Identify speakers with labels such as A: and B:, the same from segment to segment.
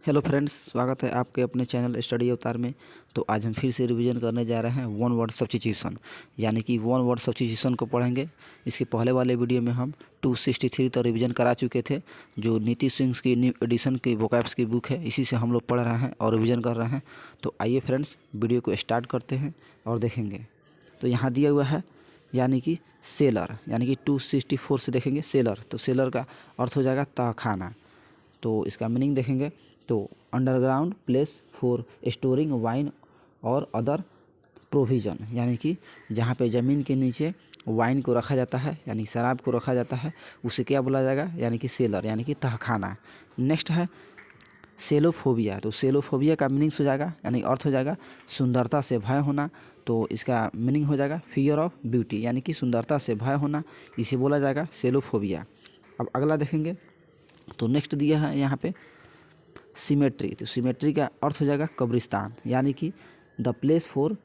A: Hello friends, स्वागत है आपके अपने चैनल स्टडी अवतार में। तो आज हम फिर से रिवीजन करने जा रहे हैं वन वर्ड सब्स्टिट्यूशन, यानी कि वन वर्ड सब्स्टिट्यूशन को पढ़ेंगे। इसके पहले वाले वीडियो में हम 263 तो रिवीजन करा चुके थे, जो नीति सिंह की न्यू एडिशन की वोकैब्स की बुक है, इसी से हम लोग पढ़ रहे हैं और रिवीजन कर रहे हैं। तो आइए फ्रेंड्स, वीडियो को स्टार्ट करते हैं और देखेंगे। तो यहाँ दिया हुआ है यानी कि सेलर, यानी कि 264 से देखेंगे सेलर। तो सेलर का अर्थ हो जाएगा तहखाना। तो इसका मीनिंग देखेंगे तो underground place for storing wine और अदर प्रोविज़न, यानी कि जहाँ पे ज़मीन के नीचे वाइन को रखा जाता है, यानी शराब को रखा जाता है, उसे क्या बोला जाएगा, यानी कि सेलर, यानी कि तहखाना। नेक्स्ट है सेलोफोबिया। तो सेलोफोबिया का मीनिंग हो जाएगा, यानी अर्थ हो जाएगा सुंदरता से भय होना। तो इसका मीनिंग हो जाएगा फियर ऑफ ब्यूटी, यानी कि सुंदरता से भय होना, इसे बोला जाएगा सेलोफोबिया। अब अगला देखेंगे तो नेक्स्ट दिया है यहाँ पे सिमेट्री। तो सिमेट्री का अर्थ हो जाएगा कब्रिस्तान, यानी कि the place for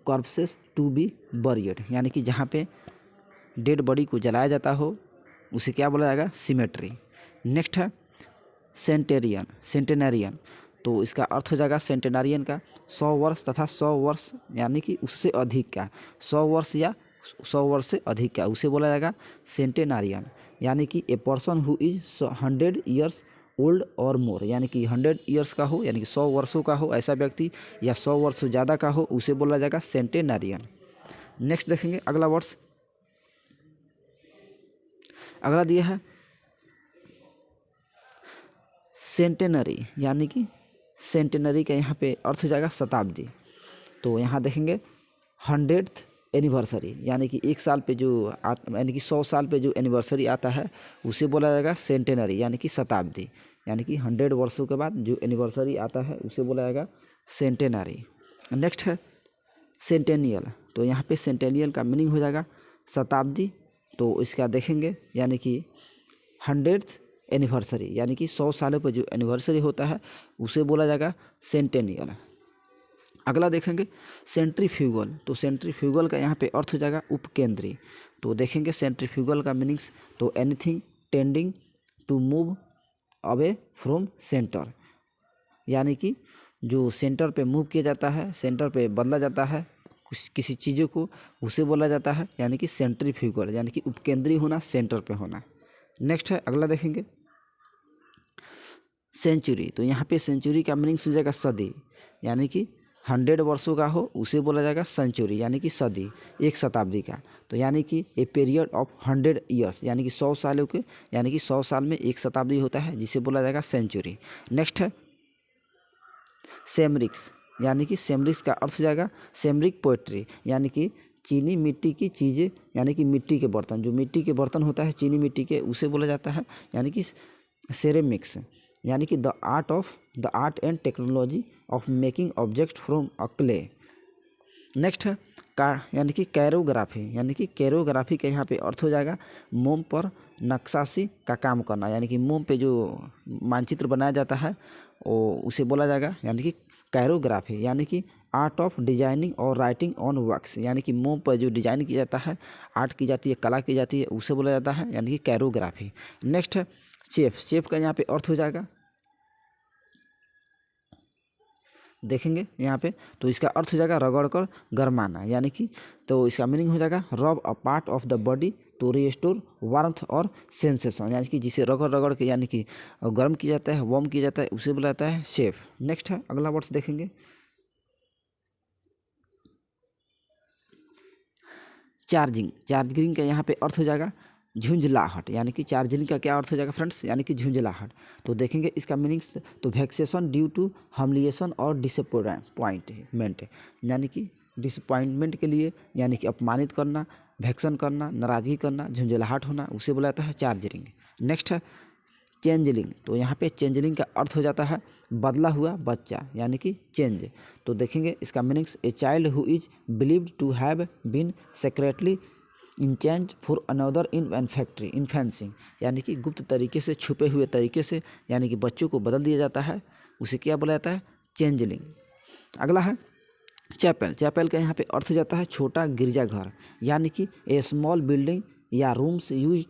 A: corpses to be buried, यानी कि जहाँ पे डेड बॉडी को जलाया जाता हो, उसे क्या बोला जाएगा, सिमेट्री। नेक्स्ट है सेंटेरियन, सेंटेनरियन। तो इसका अर्थ हो जाएगा सेंटेनरियन का 100 वर्ष तथा 100 वर्ष, यानी कि उससे अधिक का, 100 वर्ष या 100 वर्ष से अधिक का, उसे बोला जाएगा सेंटेनारियन। यानी कि a person who is 100 years old और मोर, यानी कि 100 ईयर्स का हो, यानी कि 100 वर्षों का हो ऐसा व्यक्ति, या 100 वर्ष से ज़्यादा का हो, उसे बोला जाएगा सेंटेनारियन। नेक्स्ट देखेंगे अगला वर्ड्स, अगला दिया है सेंटेनरी, यानी कि सेंटेनरी का यहाँ पे अर्थ हो जाएगा शताब्दी। तो यहाँ देखेंगे 100th एनिवर्सरी, यानी कि एक साल पे जो यानी कि 100 साल पे जो एनिवर्सरी आता है, उसे बोला जाएगा सेंटेनरी, यानी कि शताब्दी। यानी कि 100 वर्षों के बाद जो एनिवर्सरी आता है, उसे बोला जाएगा सेंटेनरी। नेक्स्ट है सेंटेनियल। तो यहाँ पे सेंटेनियल का मीनिंग हो जाएगा शताब्दी। तो इसका देखेंगे यानी कि 100th एनिवर्सरी, यानी कि 100 सालों पर जो एनिवर्सरी होता है, उसे बोला जाएगा सेंटेनियल। अगला देखेंगे सेंट्रीफ्यूगल। तो सेंट्रीफ्यूगल का यहाँ पे अर्थ हो जाएगा उपकेंद्री। तो देखेंगे सेंट्रीफ्यूगल का मीनिंग्स, तो anything tending to move away from centre, यानी कि जो सेंटर पे मूव किया जाता है, सेंटर पे बदला जाता है किसी चीज़ों को, उसे बोला जाता है यानी कि सेंट्रीफ्यूगल, यानी कि उपकेंद्री होना, सेंटर पे होना। नेक्स्ट है अगला देखेंगे सेंचुरी। तो यहाँ पे सेंचुरी का मीनिंग हो जाएगा सदी, यानी कि 100 वर्षों का हो, उसे बोला जाएगा सेंचुरी, यानी कि सदी, एक शताब्दी का। तो यानी कि ए पीरियड ऑफ 100 ईयर्स, यानी कि 100 सालों के, यानी कि 100 साल में एक शताब्दी होता है, जिसे बोला जाएगा सेंचुरी। नेक्स्ट है सेमरिक्स, यानी कि सेमरिक्स का अर्थ हो जाएगा सेमरिक पोएट्री, यानी कि चीनी मिट्टी की चीज़ें, यानी कि मिट्टी के बर्तन, जो मिट्टी के बर्तन होता है चीनी मिट्टी के, उसे बोला जाता है यानी कि सेरेमिक्स, यानी कि the art and technology of making object from a clay. Next है का, यानी कि कैरोग्राफी, यानी कि कैरोग्राफी का यहाँ पे अर्थ हो जाएगा मोम पर नक्काशी का काम करना, यानी कि मोम पे जो मानचित्र बनाया जाता है, वो उसे बोला जाएगा यानी कि कैरोग्राफी, यानी कि आर्ट ऑफ डिजाइनिंग और राइटिंग ऑन वर्क्स, यानी कि मोम पर जो डिजाइन किया जाता है, आर्ट की जाती है, कला की जाती है, उसे बोला जाता है यानी कि कैरोग्राफी। नेक्स्ट है चेफ। चेफ का यहाँ पे अर्थ हो जाएगा, देखेंगे यहाँ पे, तो इसका अर्थ हो जाएगा रगड़ कर गरमाना, यानी कि तो इसका मीनिंग हो जाएगा rub a part of the body to restore warmth और सेंसेशन, यानी कि जिसे रगड़ रगड़ के, यानी कि गर्म किया जाता है, वार्म किया जाता है, उसे बोला जाता है शेफ। नेक्स्ट है अगला वर्ड्स देखेंगे चार्जिंग। चार्जिंग का यहाँ पे अर्थ हो जाएगा झुंझलाहट, यानी कि चार्जिंग का क्या अर्थ हो जाएगा फ्रेंड्स, यानी कि झुंझलाहट। तो देखेंगे इसका मीनिंग्स, तो वैक्सेशन ड्यू टू हम्लिएशन और डिसअपॉइंटमेंट, यानी कि डिसअपॉइंटमेंट के लिए, यानी कि अपमानित करना, वैक्सन करना, नाराज़गी करना, झुंझलाहट होना, उसे बोला जाता है चार्जिंग। नेक्स्ट है चेंजलिंग। तो यहाँ पे चेंजलिंग का अर्थ हो जाता है बदला हुआ बच्चा, यानी कि चेंज। तो देखेंगे इसका meanings, a child who is believed to have been secretly in change for another in factory infancy, यानी कि गुप्त तरीके से, छुपे हुए तरीके से, यानी कि बच्चों को बदल दिया जाता है, उसे क्या बोला जाता है, चेंजलिंग। अगला है चैपल। चैपल का यहाँ पे अर्थ हो जाता है छोटा गिरजाघर, यानी कि ए स्मॉल बिल्डिंग या rooms use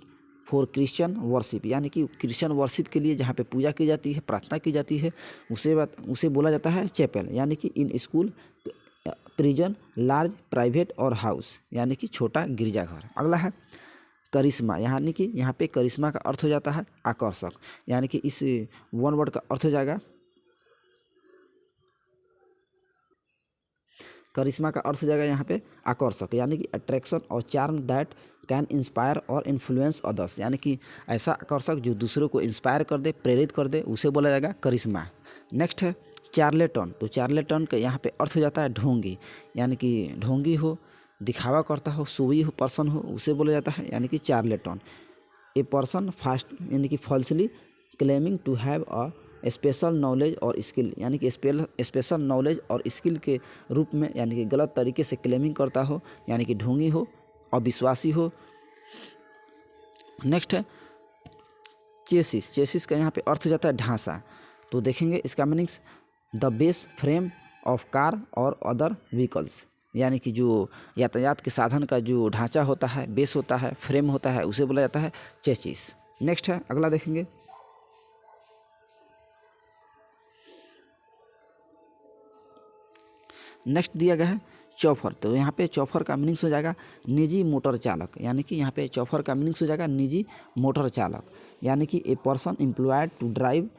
A: for Christian worship, यानी कि क्रिश्चियन वर्शिप के लिए जहाँ पे पूजा की जाती है, प्रार्थना की जाती है, उसे बोला जाता है चैपल, यानी कि in school, prison, large private और हाउस, यानी कि छोटा गिरजाघर। अगला है करिश्मा, यानी कि यहाँ पे करिश्मा का अर्थ हो जाता है आकर्षक, यानी कि इस वन वर्ड का अर्थ हो जाएगा, करिश्मा का अर्थ हो जाएगा यहाँ पे आकर्षक, यानी कि अट्रैक्शन और चार्म दैट कैन इंस्पायर और इन्फ्लुएंस अदर्स, यानी कि ऐसा आकर्षक जो दूसरों को इंस्पायर कर दे, प्रेरित कर दे, उसे बोला जाएगा करिश्मा। नेक्स्ट है चार्लेटन, तो चार्लेटन का यहाँ पे अर्थ हो जाता है ढोंगी, यानी कि ढोंगी हो, दिखावा करता हो, सुई हो, पर्सन हो, उसे बोला जाता है यानी कि चार्लेटन। ए पर्सन फास्ट, यानी कि falsely claiming to have a special knowledge और स्किल, यानी कि स्पेशल नॉलेज और स्किल के रूप में, यानी कि गलत तरीके से क्लेमिंग करता हो, यानी कि ढोंगी हो, अविश्वासी हो। नेक्स्ट है चेसिस, चेसिस का यहाँ पे अर्थ हो जाता है ढांचा, तो देखेंगे इसका meanings the base frame of car और अदर व्हीकल्स, यानी कि जो यातायात के साधन का जो ढांचा होता है, बेस होता है, फ्रेम होता है, उसे बोला जाता है चेसिस। नेक्स्ट है अगला देखेंगे नेक्स्ट दिया गया है चौफर, तो यहाँ पे चौफर का मीनिंग्स हो जाएगा निजी मोटर चालक, यानी कि यहाँ पे चौफर का मीनिंग्स हो जाएगा निजी मोटर चालक, यानी कि a person employed to drive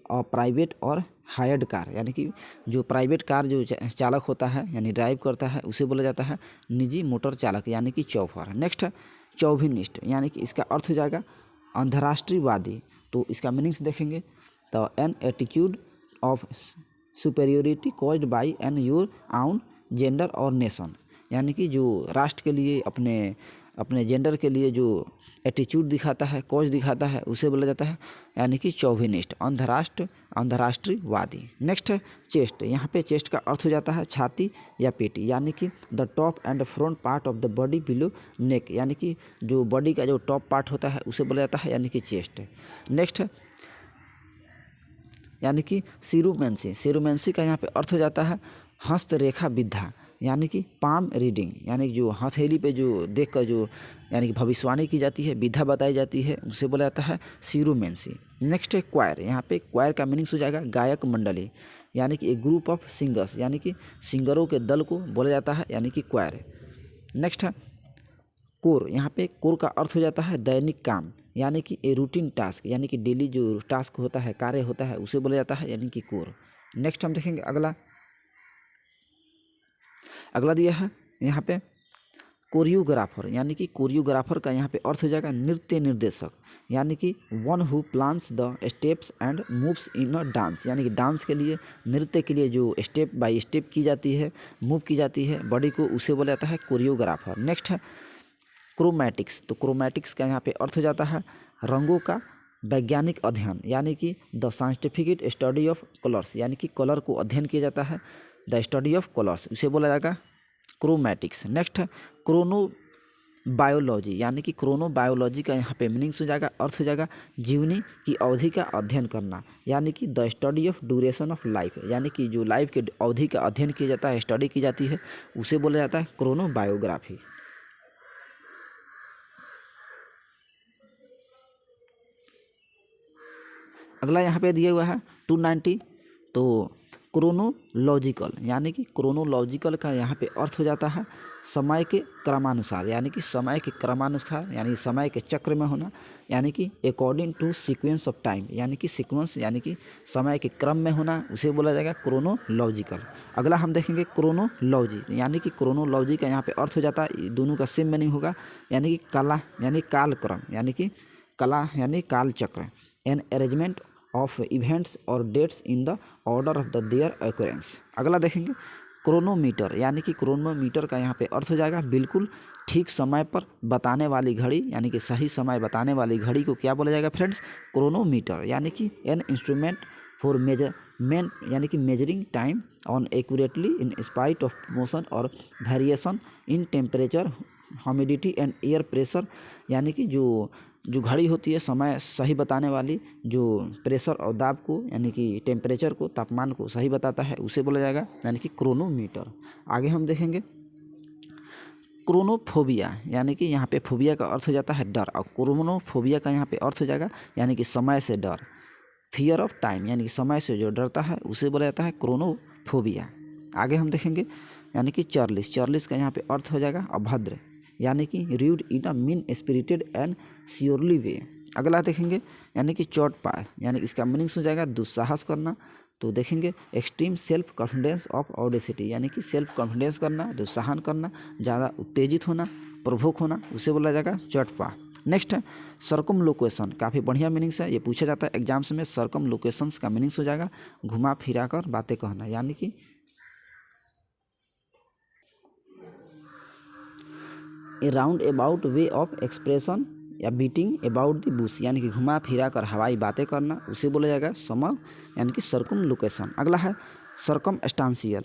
A: और प्राइवेट और हायर्ड कार, यानी कि जो प्राइवेट कार जो चालक होता है यानी ड्राइव करता है, उसे बोला जाता है निजी मोटर चालक, यानी कि चौफर। नेक्स्ट है चौभिनिस्ट, यानी कि इसका अर्थ हो जाएगा अंतर्राष्ट्रीयवादी, तो इसका मीनिंग्स देखेंगे तो an attitude of superiority caused by an your own gender और नेशन, यानी कि जो राष्ट्र के लिए अपने जेंडर के लिए जो एटीट्यूड दिखाता है, कॉज दिखाता है, उसे बोला जाता है यानी कि चौभिनिस्ट, अंतर्राष्ट्रीयवादी। नेक्स्ट है चेस्ट, यहाँ पे चेस्ट का अर्थ हो जाता है छाती या पेट, यानी कि the top and front part of the body below neck, यानी कि जो बॉडी का जो टॉप पार्ट होता है उसे बोला जाता है यानी कि चेस्ट। नेक्स्ट है यानी कि सीरोमेंसी, सीरोमेंसी का यहाँ पे अर्थ हो जाता है हस्तरेखा विद्या, यानी कि पाम रीडिंग, यानी कि जो हथेली पे जो देख कर जो यानी कि भविष्यवाणी की जाती है, विद्या बताई जाती है, उसे बोला जाता है सीरोमेंसी। नेक्स्ट है क्वायर, यहाँ पे क्वायर का मीनिंग्स हो जाएगा गायक मंडली, यानी कि एक ग्रुप ऑफ सिंगर्स, यानी कि सिंगरों के दल को बोला जाता है यानी कि क्वायर। नेक्स्ट है कोर, यहाँ पे कोर का अर्थ हो जाता है दैनिक काम, यानी कि ए रूटीन टास्क, यानी कि डेली जो टास्क होता है, कार्य होता है, उसे बोला जाता है यानी कि कोर। नेक्स्ट हम देखेंगे अगला दिया है यहाँ पे कोरियोग्राफर, यानी कि कोरियोग्राफर का यहाँ पे अर्थ हो जाएगा नृत्य निर्देशक, यानी कि one who plans the steps and moves in a dance, यानी कि डांस के लिए, नृत्य के लिए जो स्टेप बाय स्टेप की जाती है, मूव की जाती है बॉडी को, उसे बोला जाता है कोरियोग्राफर। नेक्स्ट है क्रोमैटिक्स, तो क्रोमैटिक्स का यहाँ पे अर्थ हो जाता है रंगों का वैज्ञानिक अध्ययन, यानी कि the scientific study of colours, यानी कि कलर को अध्ययन किया जाता है, द स्टडी ऑफ कलर्स, उसे बोला जाएगा क्रोमैटिक्स। नेक्स्ट है क्रोनो बायोलॉजी, यानी कि क्रोनो बायोलॉजी का यहाँ पे मीनिंग्स हो जाएगा, अर्थ हो जाएगा जीवनी की अवधि का अध्ययन करना, यानी कि the study of duration of life, यानी कि जो लाइफ के अवधि का अध्ययन किया जाता है, स्टडी की जाती है, उसे बोला जाता है क्रोनो बायोग्राफी। अगला यहाँ पे दिया हुआ है 290, तो क्रोनोलॉजिकल, यानी कि क्रोनोलॉजिकल का यहाँ पे अर्थ हो जाता है समय के क्रमानुसार, यानी कि समय के क्रमानुसार, यानी समय के चक्र में होना, यानी कि according to sequence of time, यानी कि सीक्वेंस, यानी कि समय के क्रम में होना, उसे बोला जाएगा क्रोनोलॉजिकल। अगला हम देखेंगे क्रोनोलॉजी, यानी कि क्रोनोलॉजी का यहाँ पे अर्थ हो जाता है, दोनों का सेम मीनिंग होगा, यानी कि कला, यानी कालक्रम, यानी कि कला यानी कालचक्र, एन अरेंजमेंट ऑफ इवेंट्स और dates in the order of the their occurrence. अगला देखेंगे क्रोनोमीटर, यानी कि क्रोनोमीटर का यहाँ पे अर्थ हो जाएगा बिल्कुल ठीक समय पर बताने वाली घड़ी, यानी कि सही समय बताने वाली घड़ी को क्या बोला जाएगा फ्रेंड्स, क्रोनोमीटर, यानी कि एन इंस्ट्रूमेंट फॉर मेजरमेंट, यानी कि measuring time on accurately in spite of motion और variation in temperature, humidity and air pressure, यानी कि जो घड़ी होती है समय सही बताने वाली, जो प्रेशर और दाब को, यानी कि टेम्परेचर को, तापमान को सही बताता है, उसे बोला जाएगा यानी कि क्रोनोमीटर। आगे हम देखेंगे क्रोनोफोबिया यानी कि यहाँ पे फोबिया का अर्थ हो जाता है डर, और क्रोनोफोबिया का यहाँ पे अर्थ हो जाएगा यानी कि समय से डर। फियर ऑफ टाइम यानी कि समय से जो डरता है उसे बोला जाता है क्रोनोफोबिया। आगे हम देखेंगे यानी कि चार्लिस, चार्लिस का यहाँ पे अर्थ हो जाएगा अभद्र यानी कि rude in a mean spirited and surely way. अगला देखेंगे यानी कि चौटपा यानी कि इसका मीनिंग्स हो जाएगा दुस्साहस करना। तो देखेंगे extreme self confidence of audacity यानी कि सेल्फ कॉन्फिडेंस करना, दुस्साहन करना, ज़्यादा उत्तेजित होना, प्रभुक होना, उसे बोला जाएगा चौटपा। नेक्स्ट है सरकम लोकेशन, काफ़ी बढ़िया मीनिंग्स है, ये पूछा जाता है एग्जाम्स में। सरकम लोकेशंस का मीनिंग्स हो जाएगा घुमा फिरा कर बातें कहना यानी कि a roundabout way of expression या बीटिंग अबाउट द बुश यानी कि घुमा फिरा कर हवाई बातें करना, उसे बोला जाएगा समर यानी कि सरकम लोकेशन। अगला है सरकम स्टांसियल,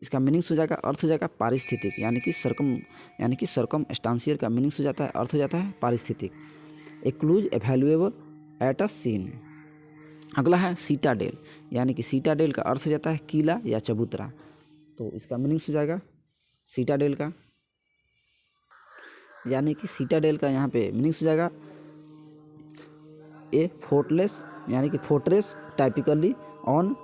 A: इसका मीनिंग्स हो जाएगा अर्थ हो जाएगा पारिस्थितिक यानी कि सरकम स्टांसियल का मीनिंग्स हो जाता है अर्थ हो जाता है पारिस्थितिक। ए क्लूज एवैल्यूएबल एट अ सीन। अगला है सीटाडेल यानी कि सीटाडेल का अर्थ हो जाता है किला या चबूतरा। तो इसका मीनिंग्स हो जाएगा सीटाडेल का यानी कि सीटाडेल का यहाँ पे मीनिंग्स हो जाएगा ए फोर्टलेस यानी कि fortress typically on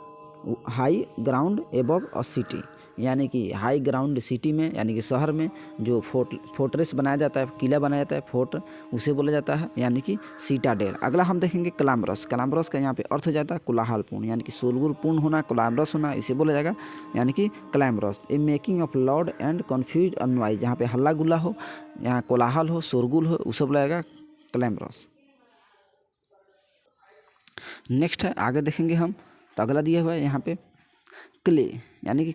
A: high ground above a city यानी कि हाई ग्राउंड सिटी में यानी कि शहर में जो फोर्ट्रेस बनाया जाता है, किला बनाया जाता है, फोर्ट, उसे बोला जाता है यानी कि सीटाडेल। अगला हम देखेंगे क्लामरस, क्लामरस का यहाँ पे अर्थ हो जाता है कोलाहलपूर्ण यानी कि शोरगुलपूर्ण होना, क्लामरस होना, इसे बोला जाएगा यानी कि clamorous. A making of loud and confuse noise, जहाँ पे हल्ला गुल्ला हो, यहाँ कोलाहल हो, शोरगुल हो, उसे बोला जाएगा क्लैमरस। नेक्स्ट है आगे देखेंगे हम, तो अगला दिया हुआ है यहाँ पे क्ले यानी कि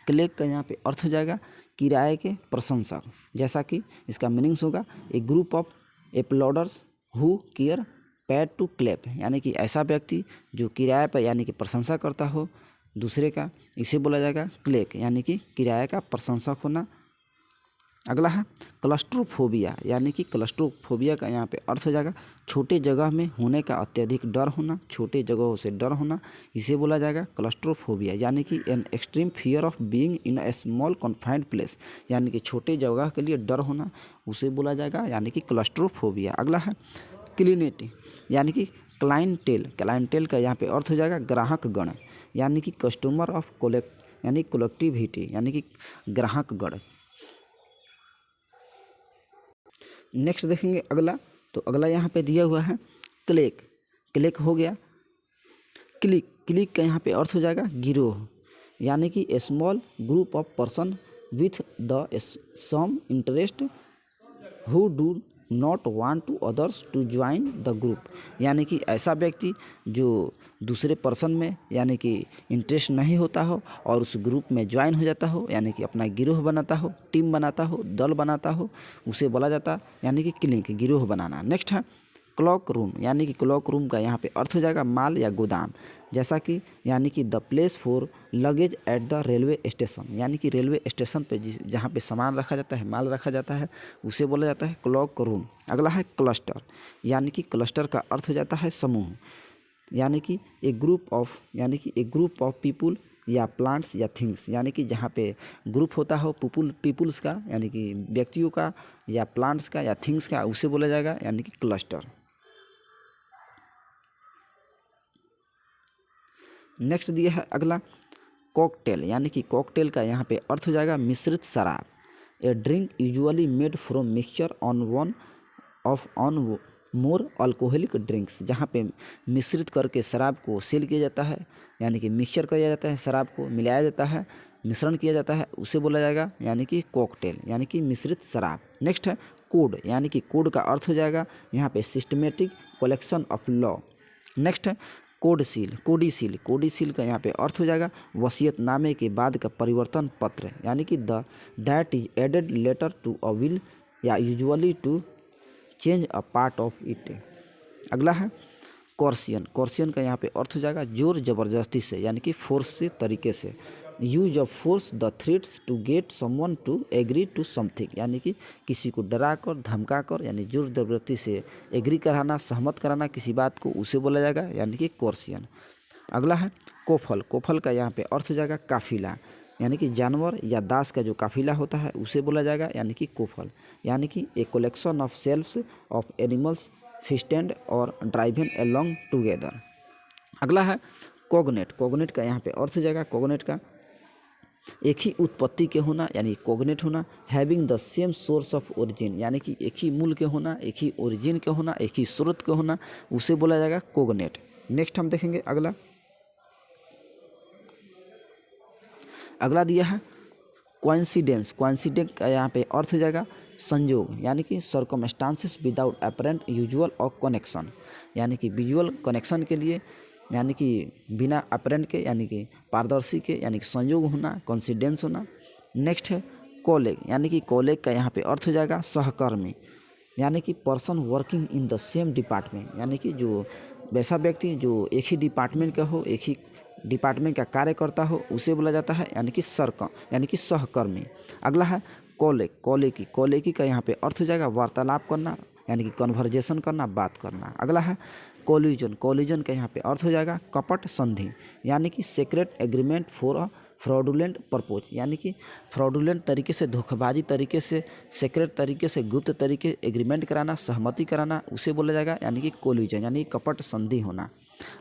A: क्ले का यहाँ पे अर्थ हो जाएगा किराए के प्रशंसक, जैसा कि इसका मीनिंग्स होगा a group of applauders who care paid to clap यानी कि ऐसा व्यक्ति जो किराए पर यानी कि प्रशंसा करता हो दूसरे का, इसे बोला जाएगा क्लेक यानी कि किराए का प्रशंसक होना। अगला है क्लस्ट्रोफोबिया यानी कि क्लस्ट्रोफोबिया का यहाँ पे अर्थ हो जाएगा छोटे जगह में होने का अत्यधिक डर होना, छोटे जगहों से डर होना, इसे बोला जाएगा क्लस्ट्रोफोबिया यानी कि an extreme fear of being in a small confined place यानी कि छोटे जगह के लिए डर होना, उसे बोला जाएगा यानी कि क्लस्ट्रोफोबिया। अगला है क्लिनिटी यानी कि क्लाइंटेल का यहाँ पे अर्थ हो जाएगा ग्राहक गण यानी कि कस्टमर ऑफ कोलेक्टिविटी यानी कि ग्राहक गण। नेक्स्ट देखेंगे अगला, तो अगला यहाँ पे दिया हुआ है क्लेक हो गया। क्लिक का यहाँ पे अर्थ हो जाएगा गिरोह यानी कि a small group of person with the same interest who do not want to others to join the group यानी कि ऐसा व्यक्ति जो दूसरे पर्सन में यानी कि इंटरेस्ट नहीं होता हो और उस ग्रुप में ज्वाइन हो जाता हो यानी कि अपना गिरोह बनाता हो, टीम बनाता हो, दल बनाता हो, उसे बोला जाता यानी कि क्लिक गिरोह बनाना। नेक्स्ट है क्लॉक रूम यानी कि क्लॉक रूम का यहाँ पे अर्थ हो जाएगा माल या गोदाम, जैसा कि यानी कि the place for luggage at the railway station यानी कि रेलवे स्टेशन पे जहाँ पे सामान रखा जाता है, माल रखा जाता है, उसे बोला जाता है क्लॉक रूम। अगला है क्लस्टर यानी कि क्लस्टर का अर्थ हो जाता है समूह यानी कि ए ग्रुप ऑफ पीपुल या प्लांट्स या थिंग्स यानी कि जहाँ पे ग्रुप होता हो पीपुल्स का यानी कि व्यक्तियों का या प्लांट्स का या थिंग्स का, उसे बोला जाएगा यानी कि क्लस्टर। नेक्स्ट दिया है अगला कॉकटेल यानी कि कॉकटेल का यहाँ पे अर्थ हो जाएगा मिश्रित शराब, a drink usually made from mixture on more alcoholic drinks, जहाँ पे मिश्रित करके शराब को सेल किया जाता है यानी कि मिक्सचर किया जाता है, शराब को मिलाया जाता है, मिश्रण किया जाता है, उसे बोला जाएगा यानी कि कॉकटेल यानी कि मिश्रित शराब। नेक्स्ट है कोड यानी कि कोड का अर्थ हो जाएगा यहाँ पे systematic collection of law. Next है कोडिसील का यहाँ पे अर्थ हो जाएगा वसीयतनामे के बाद का परिवर्तन पत्र यानी कि that is added letter to a will या usually to change a part of it. अगला है कॉर्सियन का यहाँ पे अर्थ हो जाएगा जोर जबरदस्ती से यानी कि फोर्स से तरीके से, use of force the threats to get someone to agree to something यानी कि किसी को डरा कर धमका कर यानी जोर जबरदस्ती से एग्री कराना, सहमत कराना किसी बात को, उसे बोला जाएगा यानी कि कॉर्सियन। अगला है कोफल का यहाँ पे अर्थ हो जाएगा काफिला यानी कि जानवर या दास का जो काफिला होता है उसे बोला जाएगा यानी कि कोफल, यानी कि a collection of slaves of animals fastened और ड्राइवन अलोंग टुगेदर। अगला है कोगनेट। कोगनेट का यहाँ पे अर्थ हो जाएगा, कोगनेट का एक ही उत्पत्ति के होना यानी कोगनेट होना, having the same source of origin, यानी कि एक ही मूल के होना, एक ही ओरिजिन के होना, एक ही स्रोत के होना, उसे बोला जाएगा कोगनेट। नेक्स्ट हम देखेंगे अगला दिया है कोइंसिडेंस। कोइंसिडेंस का यहाँ पे अर्थ हो जाएगा संयोग, यानी कि सर्कमस्टांसेस विदाउट अपरेंट यूजुअल और कनेक्शन, यानी कि विजुअल कनेक्शन के लिए यानी कि बिना अपरेंट के यानी कि पारदर्शी के यानी कि संयोग होना, कोइंसिडेंस होना। नेक्स्ट है कोलेग, यानी कि कोलेग का यहाँ पे अर्थ हो जाएगा सहकर्मी, यानी कि person working in the same department, यानी कि जो वैसा व्यक्ति जो एक ही डिपार्टमेंट का हो, एक ही डिपार्टमेंट का कार्य करता हो, उसे बोला जाता है यानी कि यानी कि सहकर्मी। अगला है कोलेकी का यहाँ पे अर्थ हो जाएगा वार्तालाप करना, यानी कि कन्वर्जेशन करना, बात करना। अगला है कोलिजन का यहाँ पे अर्थ हो जाएगा कपट संधि, यानी कि secret agreement for a fraudulent purpose, यानी कि फ्रॉडुलेंट तरीके से, धोखेबाजी तरीके से, सीक्रेट तरीके से, गुप्त तरीके एग्रीमेंट कराना, सहमति कराना, उसे बोला जाएगा यानी कि कोलिजन, यानी कपट संधि होना।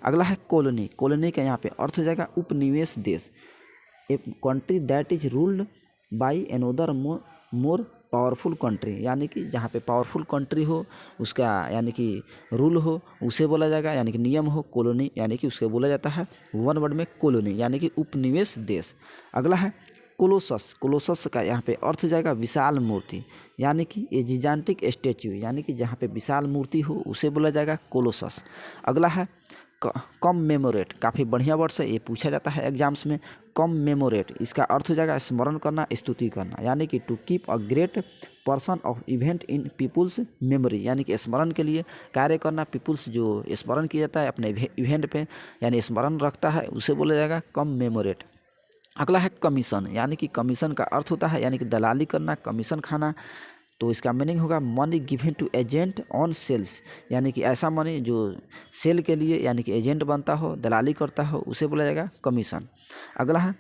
A: अगला है कॉलोनी का यहाँ पे अर्थ हो जाएगा उपनिवेश देश, a country that is ruled by another more powerful country, यानी कि जहाँ पे पावरफुल कंट्री हो उसका यानी कि रूल हो उसे बोला जाएगा, यानी कि नियम हो कॉलोनी, यानी कि उसके बोला जाता है वन वर्ड में कॉलोनी, यानी कि उपनिवेश देश। अगला है कोलोसस का यहाँ पे अर्थ हो जाएगा विशाल मूर्ति, यानी कि ए जिजान्टिक स्टैच्यू, यानी कि जहाँ पे विशाल मूर्ति हो उसे बोला जाएगा कोलोसस। अगला है कॉममेमोरेट, काफ़ी बढ़िया वर्ड से ये पूछा जाता है एग्जाम्स में। कॉममेमोरेट इसका अर्थ हो जाएगा स्मरण करना, स्तुति करना, यानी कि to keep a great person of event in people's memory, यानी कि स्मरण के लिए कार्य करना, पीपुल्स जो स्मरण किया जाता है अपने इवेंट पे यानी स्मरण रखता है, उसे बोला जाएगा कॉममेमोरेट। अगला है कमीशन, यानी कि कमीशन का अर्थ होता है यानी कि दलाली करना, कमीशन खाना, तो इसका मीनिंग होगा money given to agent on sales, यानी कि ऐसा मनी जो सेल के लिए यानी कि एजेंट बनता हो, दलाली करता हो, उसे बोला जाएगा कमीशन। अगला है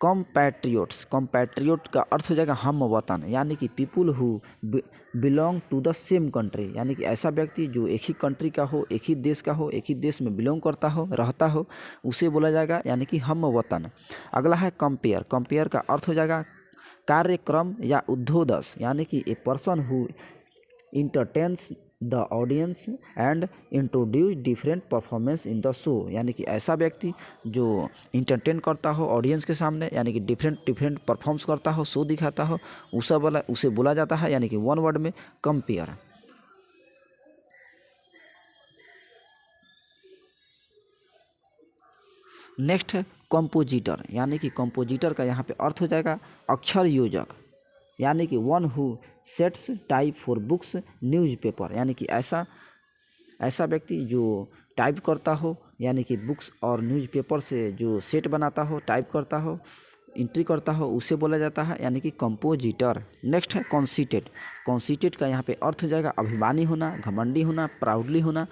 A: कॉम्पैट्रियोट्स। कॉम्पैट्रियोट का अर्थ हो जाएगा हम वतन, यानी कि people who belong to the same country, यानी कि ऐसा व्यक्ति जो एक ही कंट्री का हो, एक ही देश का हो, एक ही देश में बिलोंग करता हो, रहता हो, उसे बोला जाएगा यानी कि हम वतन। अगला है कंपेयर। कंपेयर का अर्थ हो जाएगा कार्यक्रम या उद्धोदस, यानी कि a person who entertains the audience and introduce different performance in the show, यानी कि ऐसा व्यक्ति जो इंटरटेन करता हो ऑडियंस के सामने, यानी कि डिफरेंट परफॉर्म्स करता हो, शो दिखाता हो, उसे बोला जाता है यानी कि वन वर्ड में कंपेयर। नेक्स्ट है कंपोजिटर, यानी कि कंपोजिटर का यहाँ पे अर्थ हो जाएगा अक्षर योजक, यानी कि one who sets type for books newspaper, यानी कि ऐसा व्यक्ति जो टाइप करता हो, यानी कि बुक्स और न्यूज़पेपर से जो सेट बनाता हो, टाइप करता हो, एंट्री करता हो, उसे बोला जाता है यानी कि कंपोजिटर। नेक्स्ट है कॉन्सीटेड। कॉन्सीटेड का यहाँ पे अर्थ हो जाएगा अभिमानी होना, घमंडी होना, प्राउडली होना,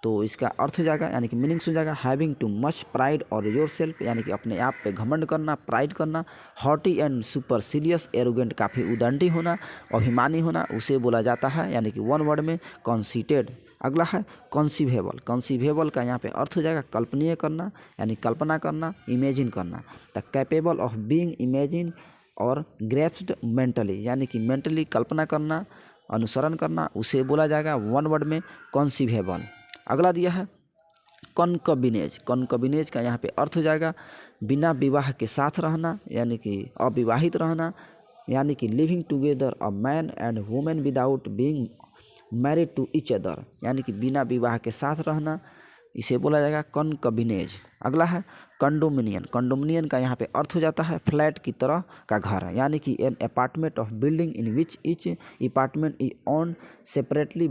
A: तो इसका अर्थ हो जाएगा यानी कि मीनिंग्स हो जाएगा हैविंग टू मच प्राइड और योर सेल्फ, यानी कि अपने आप पे घमंड करना, प्राइड करना, हॉटी एंड सुपरसीरियस एरोगेंट, काफ़ी उदंडी होना, अभिमानी होना, उसे बोला जाता है यानी कि वन वर्ड में कॉन्सीटेड। अगला है कॉन्सीवेबल। कॉन्सीवेबल का यहाँ पे अर्थ हो जाएगा कल्पनीय करना, यानी कल्पना करना, इमेजिन करना, the capable of being imagine और ग्रेप्स्ड मेंटली, यानी कि मेंटली कल्पना करना, अनुसरण करना, उसे बोला जाएगा वन वर्ड में कॉन्सीवेबल। अगला दिया है कॉन्कबिनेज। कॉन्कबिनेज का यहाँ पे अर्थ हो जाएगा बिना विवाह के साथ रहना, यानी कि अविवाहित रहना, यानी कि living together a man and women without being married to each other, यानी कि बिना विवाह के साथ रहना, इसे बोला जाएगा कॉन्कबिनेज। अगला है कंडोमिनियन। कंडोमिनियन का यहाँ पे अर्थ हो जाता है फ्लैट की तरह का घर, यानी कि an apartment of building in which each apartment is owned separately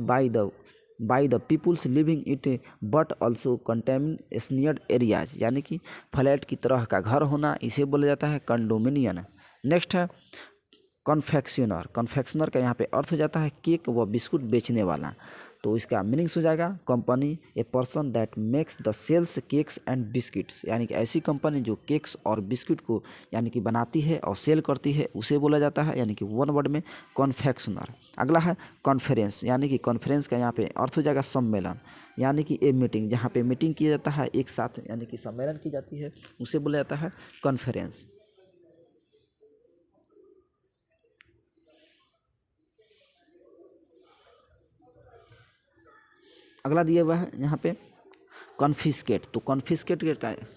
A: by the peoples living it but also contain shared areas, यानी कि फ्लैट की तरह का घर होना, इसे बोला जाता है कंडोमिनियन। नेक्स्ट है कन्फेक्शनर। कन्फेक्शनर का यहाँ पे अर्थ हो जाता है केक व बिस्कुट बेचने वाला, तो इसका मीनिंग्स हो जाएगा company a person that makes the sales cakes and biscuits, यानी कि ऐसी कंपनी जो केक्स और बिस्किट को यानी कि बनाती है और सेल करती है उसे बोला जाता है, यानी कि वन वर्ड में कॉन्फेक्शनर। अगला है कॉन्फ्रेंस, यानी कि कॉन्फ्रेंस का यहाँ पे अर्थ हो जाएगा सम्मेलन, यानी कि ए मीटिंग, जहाँ पे मीटिंग किया जाता है एक साथ, यानी कि सम्मेलन की जाती है उसे बोला जाता है कॉन्फ्रेंस। अगला दिया हुआ है यहाँ पे कॉन्फिस्केट, तो कॉन्फिस्केट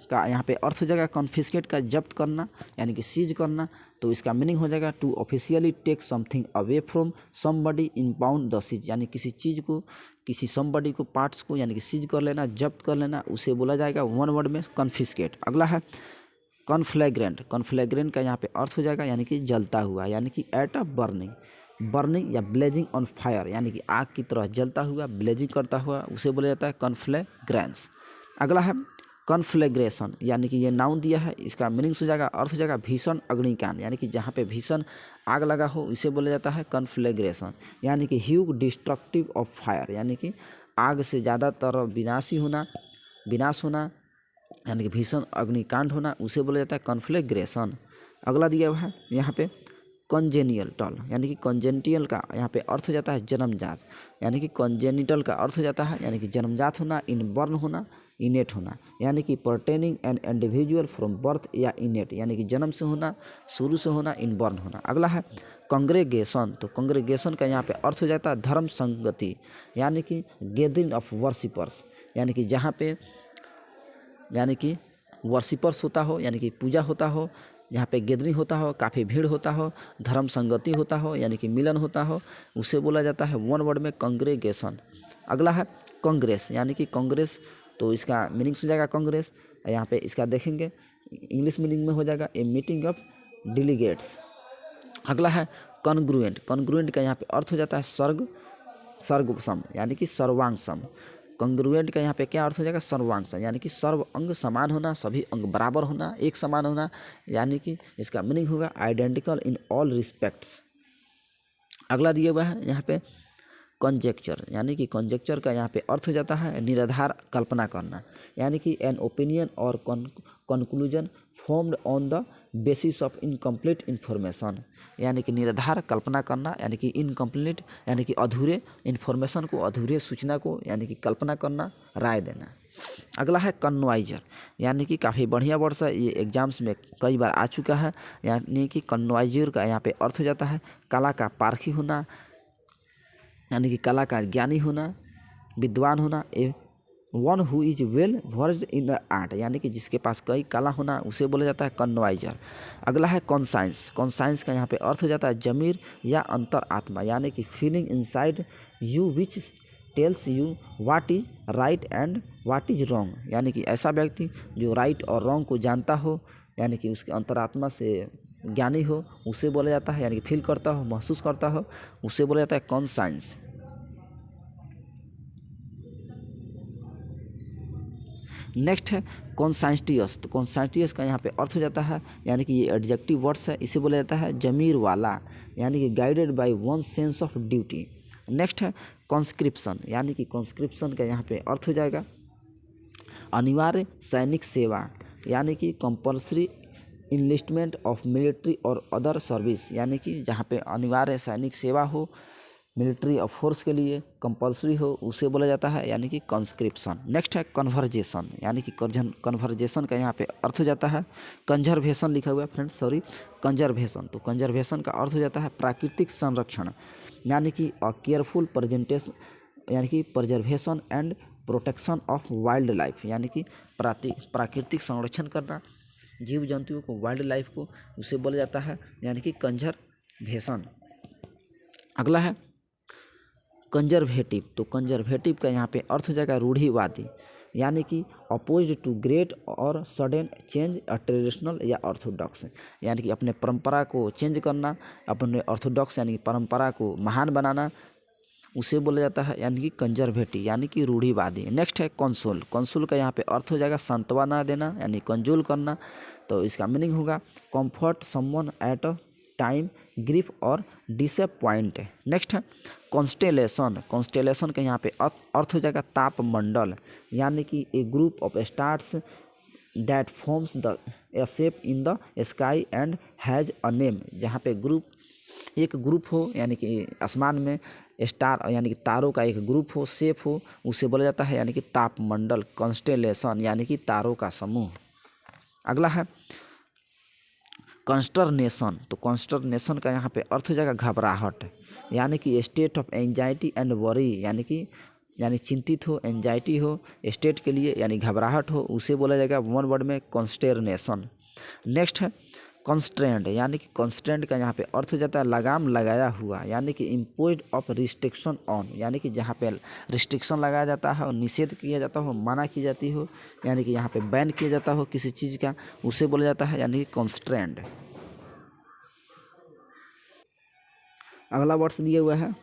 A: का यहाँ पे अर्थ हो जाएगा कॉन्फिस्केट का जब्त करना, यानी कि सीज करना। तो इसका मीनिंग हो जाएगा to officially take something away from somebody inbound the seize, यानी किसी चीज़ को, किसी समबडी को, पार्ट्स को यानी कि सीज कर लेना, जब्त कर लेना, उसे बोला जाएगा वन वर्ड में कॉन्फिस्केट। अगला है कॉन्फ्लैग्रेंट, कॉन्फ्लैग्रेंट का यहाँ पे अर्थ हो जाएगा यानी कि जलता हुआ, यानी कि एट अ बर्निंग, बर्निंग या ब्लेजिंग ऑन फायर, यानी कि आग की तरह जलता हुआ, ब्लेजिंग करता हुआ, उसे बोला जाता है कॉन्फ्लैग्रेंस। अगला है कॉन्फ्लैग्रेशन, यानी कि ये नाउन दिया है, इसका मीनिंग्स हो जाएगा, अर्थ हो जाएगा भीषण अग्निकांड, यानी कि जहाँ पे भीषण आग लगा हो इसे बोला जाता है कॉन्फ्लैग्रेशन, यानी कि ह्यूज डिस्ट्रक्टिव ऑफ फायर, यानी कि आग से ज़्यादातर विनाशी होना, विनाश होना, यानी कि भीषण अग्निकांड होना, उसे बोला जाता है कॉन्फ्लैग्रेशन। अगला दिया हुआ है यहाँ पे कॉन्जेनिटल, यानी कि कॉन्जेनिटल का यहाँ पे अर्थ हो जाता है जन्मजात, यानी कि कॉन्जेनिटल का अर्थ हो जाता है यानी कि जन्मजात होना, इनबॉर्न होना, इनेट होना, यानी कि pertaining an individual from birth या इनेट, यानी कि जन्म से होना, शुरू से होना, इनबॉर्न होना। अगला है कांग्रेगेशन, तो कांग्रेगेशन का यहाँ पे अर्थ हो जाता है धर्म संगति, यानी कि गैदरिंग ऑफ वर्शिपर्स, यानी कि जहाँ पे यानी कि वर्शिपर्स होता हो, यानी कि पूजा होता हो, जहाँ पे गैदरिंग होता हो, काफ़ी भीड़ होता हो, धर्म संगति होता हो, यानी कि मिलन होता हो, उसे बोला जाता है वन वर्ड में कांग्रेगेशन। अगला है कांग्रेस, यानी कि कांग्रेस, तो इसका मीनिंग्स हो जाएगा कांग्रेस, यहाँ पे इसका देखेंगे इंग्लिश मीनिंग में हो जाएगा ए मीटिंग ऑफ डेलीगेट्स। अगला है कॉन्ग्रुएंट, कॉन्ग्रुएंट का यहाँ पे अर्थ हो जाता है सर्ग सम, यानी कि सर्वांग सम। कॉन्ग्रुएंट का यहाँ पे क्या अर्थ हो जाएगा सर्वांग सम, यानी कि सर्व अंग समान होना, सभी अंग बराबर होना, एक समान होना, यानी कि इसका मीनिंग होगा आइडेंटिकल इन ऑल रिस्पेक्ट्स। अगला दिया हुआ है यहाँ पे कॉन्जेक्चर, यानी कि कॉन्जेक्चर का यहाँ पे अर्थ हो जाता है निराधार कल्पना करना, यानी कि एन ओपिनियन और conclusion formed on the basis of incomplete information, यानी कि निराधार कल्पना करना, यानी कि इनकम्प्लीट, यानी कि अधूरे इन्फॉर्मेशन को, अधूरे सूचना को, यानी कि कल्पना करना, राय देना। अगला है कन्वाइजर, यानी कि काफ़ी बढ़िया वर्ड है, ये एग्जाम्स में कई बार आ चुका है, यानी कि कन्वाइजर का यहाँ पे अर्थ हो जाता है कला का पारखी होना, यानी कि कला का ज्ञानी होना, विद्वान होना, a one who is well versed in art, यानी कि जिसके पास कई कला होना, उसे बोला जाता है कन्वाइजर। अगला है कॉन्साइंस, कॉन्साइंस का यहाँ पे अर्थ हो जाता है जमीर या अंतर आत्मा, यानी कि feeling inside you which tells you what is right and what is wrong, यानी कि ऐसा व्यक्ति जो राइट और रॉन्ग को जानता हो, यानी कि उसके अंतरात्मा से ज्ञानी हो, उसे बोला जाता है, यानी कि फील करता हो, महसूस करता हो, उसे बोला जाता है कॉन्साइंस। नेक्स्ट है कॉन्साइंटियस, तो कॉन्साइंटियस का यहाँ पे अर्थ हो जाता है, यानी कि ये एडजेक्टिव वर्ड्स है, इसे बोला जाता है जमीर वाला, यानी कि guided by one sense of duty. Next है कॉन्स्क्रिप्शन, यानी कि कॉन्स्क्रिप्शन का यहाँ पे अर्थ हो जाएगा अनिवार्य सैनिक सेवा, यानी कि कंपल्सरी इनलिस्टमेंट ऑफ मिलिट्री और अदर सर्विस, यानी कि जहाँ पे अनिवार्य सैनिक सेवा हो, मिलिट्री और फोर्स के लिए कंपल्सरी हो, उसे बोला जाता है यानी कि कॉन्स्क्रिप्शन। नेक्स्ट है कन्वर्जेशन, यानी कि कन्वर्जेशन का यहाँ पे अर्थ हो जाता है कंजर्वेशन लिखा हुआ है फ्रेंड्स, सॉरी कंजर्वेशन, तो कंजर्वेशन का अर्थ हो जाता है प्राकृतिक संरक्षण, यानी कि अ केयरफुल प्रेजेंटेशन, यानी कि preservation and protection of wild life, यानी कि प्राकृतिक संरक्षण करना, जीव जंतुओं को, वाइल्ड लाइफ को, उसे बोला जाता है यानी कि कंजर्वेशन। अगला है कंजर्वेटिव, तो कंजर्वेटिव का यहाँ पे अर्थ हो जाएगा रूढ़िवादी, यानी कि अपोज्ड टू ग्रेट और सडन चेंज अ ट्रेडिशनल या ऑर्थोडॉक्स, यानी कि अपने परंपरा को चेंज करना, अपने ऑर्थोडॉक्स यानी कि परंपरा को महान बनाना, उसे बोला जाता है यानी कि कंजर्वेटिव, यानी कि रूढ़िवादी। नेक्स्ट है कंसोल, कंसोल का यहाँ पे अर्थ हो जाएगा सांत्वना देना, यानी कंजोल करना, तो इसका मीनिंग होगा comfort someone at time, grief और डिसअपॉइंट। नेक्स्ट है कॉन्स्टेलेशन। कॉन्स्टेलेशन का यहाँ पे अर्थ हो जाएगा तापमंडल, यानी कि a group of stars that forms the a shape in the sky and has a name. जहाँ पे एक ग्रुप हो, यानी कि आसमान में स्टार यानी कि तारों का एक ग्रुप हो, शेप हो, उसे बोला जाता है यानी कि तापमंडल, कॉन्स्टेलेशन यानी कि तारों का समूह। अगला है कॉन्स्टरनेशन। तो कॉन्स्टरनेशन का यहाँ पे अर्थ हो जाएगा घबराहट, यानी कि state of anxiety and worry, यानी चिंतित हो, एंजाइटी हो, स्टेट के लिए यानी घबराहट हो, उसे बोला जाएगा वन वर्ड में कॉन्स्टेरनेशन। नेक्स्ट है कॉन्स्ट्रेंट, यानी कि कॉन्स्ट्रेंट का यहाँ पे अर्थ हो जाता है लगाम लगाया हुआ, यानी कि इम्पोज्ड ऑफ रिस्ट्रिक्शन ऑन, यानी कि जहाँ पे रिस्ट्रिक्शन लगाया जाता है और निषेध किया जाता हो, मना की जाती हो, यानी कि यहाँ पे बैन किया जाता हो किसी चीज़ का, उसे बोला जाता है यानी कि कॉन्स्ट्रेंट। अगला वर्ड्स दिया हुआ है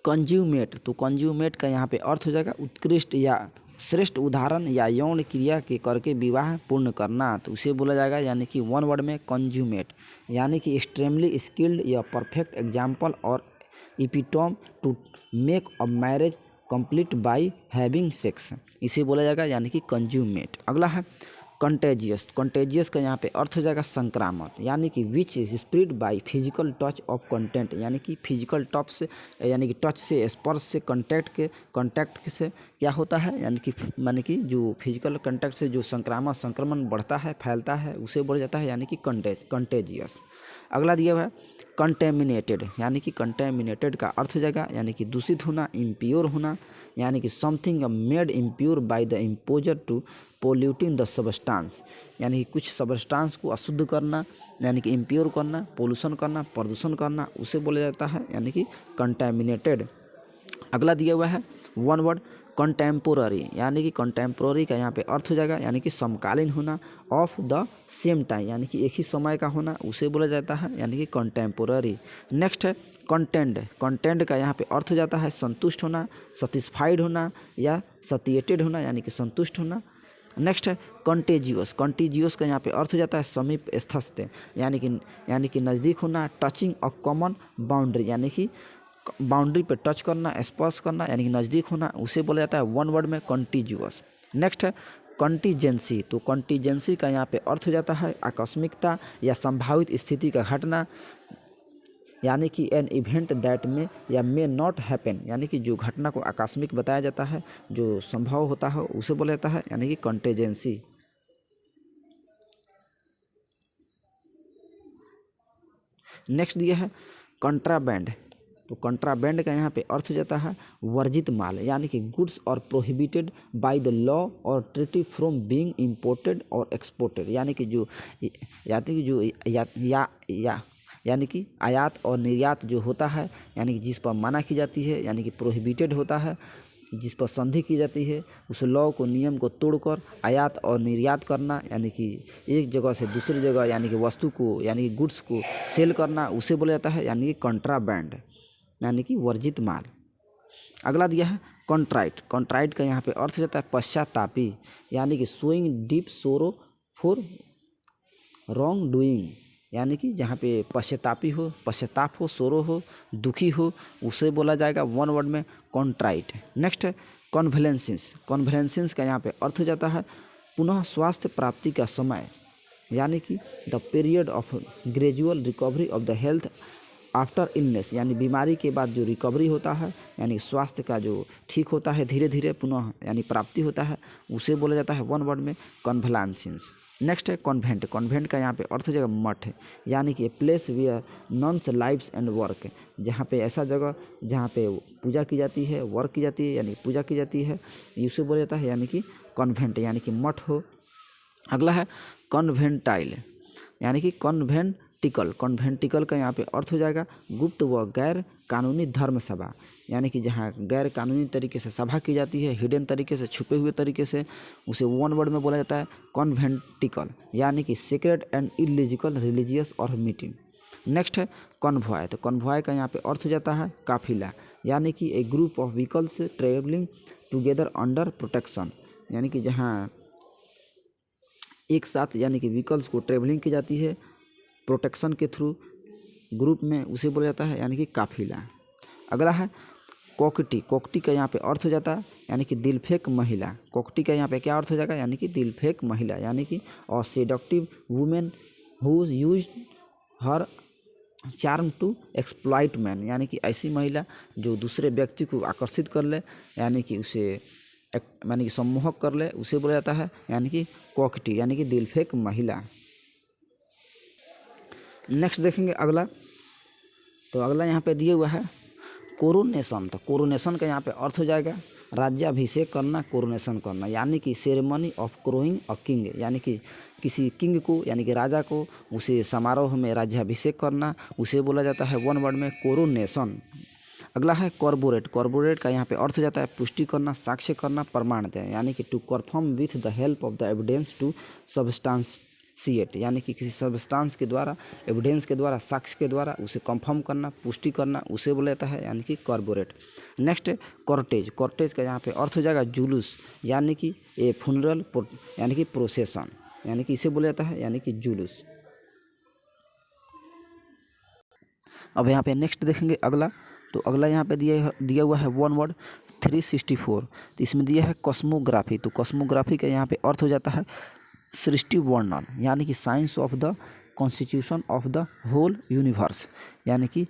A: कंज्यूमेट। तो कंज्यूमेट का यहाँ पे अर्थ हो जाएगा उत्कृष्ट या श्रेष्ठ उदाहरण या यौन क्रिया के करके विवाह पूर्ण करना, तो उसे बोला जाएगा यानी कि वन वर्ड में कंज्यूमेट, यानी कि एक्सट्रीमली स्किल्ड या परफेक्ट एग्जाम्पल और epitome to make a marriage complete by having sex, इसे बोला जाएगा यानी कि कंज्यूमेट। अगला है कंटेजियस। कंटेजियस का यहाँ पे अर्थ हो जाएगा संक्रामक, यानी कि which spread by physical touch of content, यानी कि फिजिकल टच से यानी कि टच से, स्पर्श से, कांटेक्ट से क्या होता है, यानी कि जो फिजिकल कांटेक्ट से जो संक्रमण बढ़ता है, फैलता है, उसे बोला जाता है यानी कि कंटेजियस। अगला दिया हुआ है कंटेमिनेटेड, यानी कि कंटेमिनेटेड का अर्थ हो जाएगा यानी कि दूषित होना, इम्प्योर होना, यानी कि something made impure by the exposure to polluting the substance, यानी कि कुछ सबस्टांस को अशुद्ध करना, यानी कि इम्प्योर करना, पोल्यूशन करना, प्रदूषण करना, उसे बोला जाता है यानी कि कंटेमिनेटेड। अगला दिया हुआ है वन वर्ड कंटेम्पोररी, यानी कि कंटेम्पोररी का यहाँ पे अर्थ हो जाएगा यानी कि समकालीन होना, ऑफ द सेम टाइम, यानी कि एक ही समय का होना, उसे बोला जाता है यानी कि कंटेम्पोररी। नेक्स्ट है कंटेंट। कंटेंट का यहाँ पे अर्थ हो जाता है संतुष्ट होना, सेटिस्फाइड होना या सतिएटेड होना, यानी कि संतुष्ट होना। नेक्स्ट है कंटेजियस। कंटेजियस का यहाँ पे अर्थ हो जाता है समीप स्थस्थ, यानी कि नज़दीक होना, टचिंग अ कॉमन बाउंड्री, यानी कि बाउंड्री पे टच करना, स्पर्श करना, यानी कि नज़दीक होना, उसे बोला जाता है वन वर्ड में कंटीजियस। नेक्स्ट है कंटीजेंसी। तो कंटीजेंसी का यहाँ पे अर्थ हो जाता है आकस्मिकता या संभावित स्थिति का घटना, यानी कि एन इवेंट दैट में या मे नॉट हैपन, यानी कि जो घटना को आकस्मिक बताया जाता है, जो संभव होता है, उसे बोला जाता है यानी कि कंटीजेंसी। नेक्स्ट दिया है कंट्राबैंड। तो कंट्राबैंड का यहाँ पे अर्थ हो जाता है वर्जित माल, यानी कि गुड्स और प्रोहिबिटेड बाय द लॉ और ट्रीटी फ्रॉम बीइंग इम्पोर्टेड और एक्सपोर्टेड, यानी कि यानी कि आयात और निर्यात जो होता है, यानी कि जिस पर मना की जाती है, यानी कि प्रोहिबिटेड होता है, जिस पर संधि की जाती है, उस लॉ को, नियम को तोड़कर आयात और निर्यात करना, यानी कि एक जगह से दूसरी जगह यानी कि वस्तु को, यानी कि गुड्स को सेल करना, उसे बोला जाता है यानी कि कंट्राबैंड, यानी कि वर्जित माल। अगला दिया है कॉन्ट्राइट। कॉन्ट्राइट का यहाँ पे अर्थ हो जाता है पश्चातापी, यानी कि शोइंग डीप सोरो फॉर रॉन्ग डूइंग, यानी कि जहाँ पे पश्चाताप हो, सोरो हो, दुखी हो, उसे बोला जाएगा वन वर्ड में कॉन्ट्राइट। नेक्स्ट है कॉन्वलेंसेंस। कॉन्वलेंसेंस का यहाँ पे अर्थ हो जाता है पुनः स्वास्थ्य प्राप्ति का समय, यानी कि the period of gradual recovery of the health after illness, यानी बीमारी के बाद जो रिकवरी होता है, यानी स्वास्थ्य का जो ठीक होता है धीरे धीरे पुनः यानी प्राप्ति होता है, उसे बोला जाता है वन वर्ड में कॉन्वलेंसेंस। नेक्स्ट है कॉन्वेंट। कॉन्वेंट का यहाँ पे अर्थ हो जाएगा मठ, यानी कि place where nuns lives and work, जहाँ पे ऐसा जगह जहाँ पे पूजा की जाती है, वर्क की जाती है, यानी पूजा की जाती है, उसे बोला जाता है यानी कि कॉन्वेंट, यानी कि मठ हो। अगला है कॉन्वेंटाइल, यानी कि कॉन्वेंटिकल। कॉन्वेंटिकल का यहाँ पे अर्थ हो जाएगा गुप्त व गैर कानूनी धर्म सभा, यानी कि जहाँ गैर कानूनी तरीके से सभा की जाती है, हिडन तरीके से, छुपे हुए तरीके से, उसे वन वर्ड में बोला जाता है कॉन्वेंटिकल, यानी कि सीक्रेट एंड इलीजिकल रिलीजियस और मीटिंग। नेक्स्ट है कॉन्वॉय। तो कॉन्वॉय का यहाँ पे अर्थ हो जाता है काफिला, यानी कि a group of vehicles travelling together under protection, यानी कि जहाँ एक साथ यानी कि व्हीकल्स को ट्रेवलिंग की जाती है प्रोटेक्शन के थ्रू ग्रुप में, उसे बोला जाता है यानी कि काफिला। अगला है कोकटी। कोकटी का यहाँ पे अर्थ हो जाता है यानी कि दिलफेक महिला। कोकटी का यहाँ पे क्या अर्थ हो जाएगा यानी कि दिलफेक महिला, यानी कि और seductive women who use her charm to exploit man, यानी कि ऐसी महिला जो दूसरे व्यक्ति को आकर्षित कर ले, यानी कि उसे यानी कि सम्मोहक कर ले, उसे बोला जाता है यानी कि कोकटी, यानी कि दिलफेक महिला। नेक्स्ट देखेंगे अगला, तो अगला यहाँ पे दिया हुआ है कोरोनेशन। तो कोरोनेशन का यहाँ पे अर्थ हो जाएगा राज्याभिषेक करना, कोरोनेशन करना, यानी कि ceremony of crowing a king, यानी कि किसी किंग को यानी कि राजा को उसे समारोह में राज्याभिषेक करना, उसे बोला जाता है वन वर्ड में कोरोनेशन। अगला है कॉर्पोरेट। कॉर्पोरेट का यहाँ पे अर्थ हो जाता है पुष्टि करना, साक्ष्य करना, प्रमाण दें, यानी कि to perform with the help of the evidence to substantiate, यानी कि किसी सब्सटेंस के द्वारा, एविडेंस के द्वारा, साक्ष्य के द्वारा उसे कंफर्म करना, पुष्टि करना, उसे बोला जाता है यानी कि कॉर्पोरेट। Next Cortez. कॉर्टेज का यहाँ पे अर्थ हो जाएगा जुलूस, यानी कि ए फ्यूनरल यानी कि प्रोसेशन, यानी कि इसे बोला जाता है यानी कि जुलूस। अब यहाँ पे नेक्स्ट देखेंगे अगला, तो अगला यहाँ पे दिया हुआ है वन वर्ड 364। तो इसमें दिया है कॉस्मोग्राफी। तो कॉस्मोग्राफी का यहाँ पे अर्थ हो जाता है सृष्टि वर्णन, यानी कि science of the constitution of the whole universe, यानी कि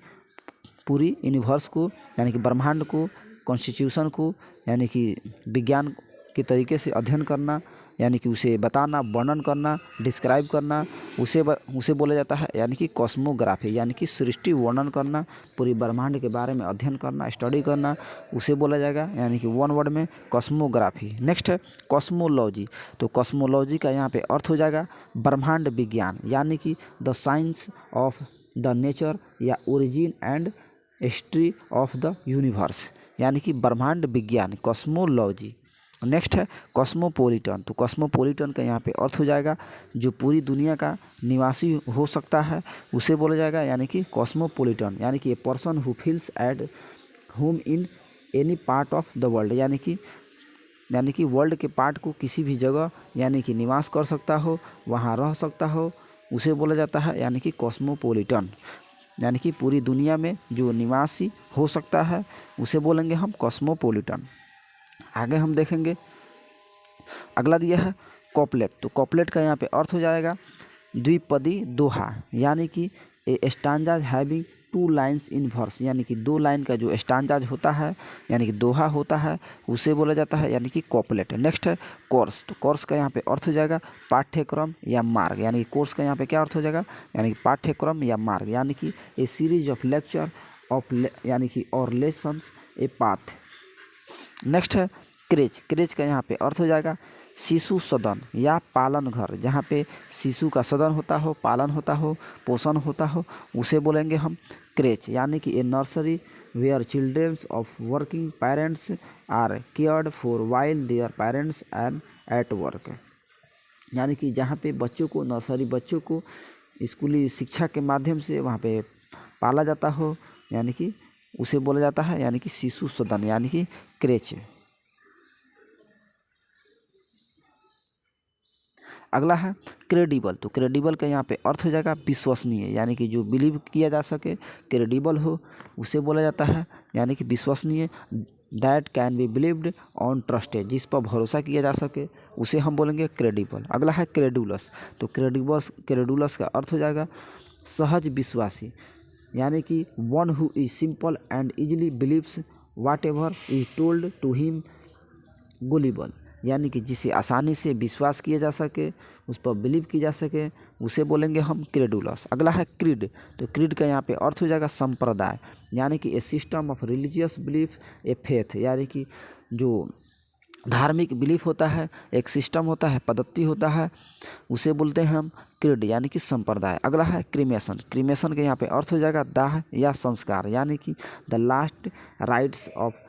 A: पूरी यूनिवर्स को, यानी कि ब्रह्मांड को, कॉन्स्टिट्यूशन को, यानी कि विज्ञान के तरीके से अध्ययन करना, यानी कि उसे बताना, वर्णन करना, डिस्क्राइब करना, उसे बोला जाता है यानी कि कॉस्मोग्राफी, यानी कि सृष्टि वर्णन करना, पूरी ब्रह्मांड के बारे में अध्ययन करना, स्टडी करना, उसे बोला जाएगा यानी कि वन वर्ड में कॉस्मोग्राफी। नेक्स्ट है कॉस्मोलॉजी। तो कॉस्मोलॉजी का यहाँ पे अर्थ हो जाएगा ब्रह्मांड विज्ञान, यानी कि the science of the nature या origin and history of the universe, यानी कि ब्रह्मांड विज्ञान, कॉस्मोलॉजी। नेक्स्ट है कॉस्मोपॉलिटन। तो कॉस्मोपॉलिटन का यहाँ पे अर्थ हो जाएगा जो पूरी दुनिया का निवासी हो सकता है, उसे बोला जाएगा यानी कि कॉस्मोपॉलिटन, यानी कि a person who feels at home in any part of the world, यानी कि वर्ल्ड के पार्ट को किसी भी जगह यानी कि निवास कर सकता हो, वहाँ रह सकता हो, उसे बोला जाता है यानी कि कॉस्मोपॉलिटन, यानी कि पूरी दुनिया में जो निवासी हो सकता है उसे बोलेंगे हम कॉस्मोपॉलिटन। आगे हम देखेंगे अगला दिया है कॉपलेट। तो कॉपलेट का यहाँ पे अर्थ हो जाएगा द्विपदी दोहा, यानी कि a stanzas having two lines in verse, यानी कि दो लाइन का जो स्टांजाज होता है यानी कि दोहा होता है, उसे बोला जाता है यानी कि कॉपलेट। नेक्स्ट है कोर्स। तो कोर्स का यहाँ पे अर्थ हो जाएगा पाठ्यक्रम या मार्ग, यानी कि कोर्स का यहाँ पे क्या अर्थ हो जाएगा यानी कि पाठ्यक्रम या मार्ग, यानी कि ए सीरीज ऑफ लेक्चर ऑफ यानी कि और लेसन्स ए पाथ। नेक्स्ट है क्रेच। क्रेच का यहाँ पे अर्थ हो जाएगा शिशु सदन या पालन घर, जहाँ पे शिशु का सदन होता हो, पालन होता हो, पोषण होता हो, उसे बोलेंगे हम क्रेच, यानी कि a nursery where childrens of working parents are cared for while their parents and at work, यानी कि जहाँ पे बच्चों को, नर्सरी बच्चों को स्कूली शिक्षा के माध्यम से वहाँ पे पाला जाता हो, यानी कि उसे बोला जाता है यानी कि शिशु सदन, यानी कि क्रेच। अगला है क्रेडिबल। तो क्रेडिबल का यहाँ पे अर्थ हो जाएगा विश्वसनीय, यानी कि जो बिलीव किया जा सके, क्रेडिबल हो, उसे बोला जाता है यानी कि विश्वसनीय। That can be believed on trusted, जिस पर भरोसा किया जा सके, उसे हम बोलेंगे क्रेडिबल। अगला है क्रेडुलस। तो क्रेडुलस का अर्थ हो जाएगा सहज विश्वासी, यानी कि one who is simple and easily believes whatever is told to him gullible, यानी कि जिसे आसानी से विश्वास किया जा सके, उस पर बिलीव की जा सके, उसे बोलेंगे हम क्रेडुलस। अगला है क्रीड। तो क्रीड का यहाँ पे अर्थ हो जाएगा संप्रदाय, यानी कि a system of religious belief a faith, यानी कि जो धार्मिक बिलीफ होता है, एक सिस्टम होता है, पद्धति होता है, उसे बोलते हैं हम क्रीड, यानी कि संप्रदाय। अगला है क्रीमेशन। क्रीमेशन के यहाँ पे अर्थ हो जाएगा दाह या संस्कार, यानी कि the last rites of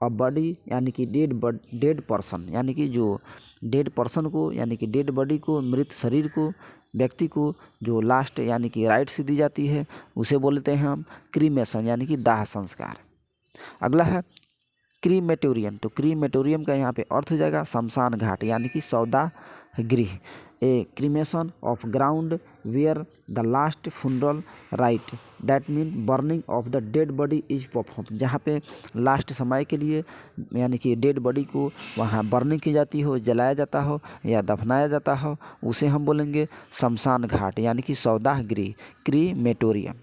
A: a body, यानी कि डेड पर्सन, यानी कि जो डेड पर्सन को, यानी कि डेड बॉडी को, मृत शरीर को, व्यक्ति को जो लास्ट यानी कि राइट्स दी जाती है, उसे बोलते हैं हम क्रीमेशन, यानी कि दाह संस्कार। अगला है क्रीमेटोरियम। तो क्रीमेटोरियम का यहाँ पे अर्थ हो जाएगा शमशान घाट, यानी कि सौदा गृह, a cremation of ground where the last funeral rite, that mean burning of the dead body is perform, जहाँ पे लास्ट समय के लिए यानी कि डेड बॉडी को वहाँ बर्निंग की जाती हो, जलाया जाता हो या दफनाया जाता हो, उसे हम बोलेंगे शमशान घाट यानी कि सौदाह गृह, क्रीमेटोरियम,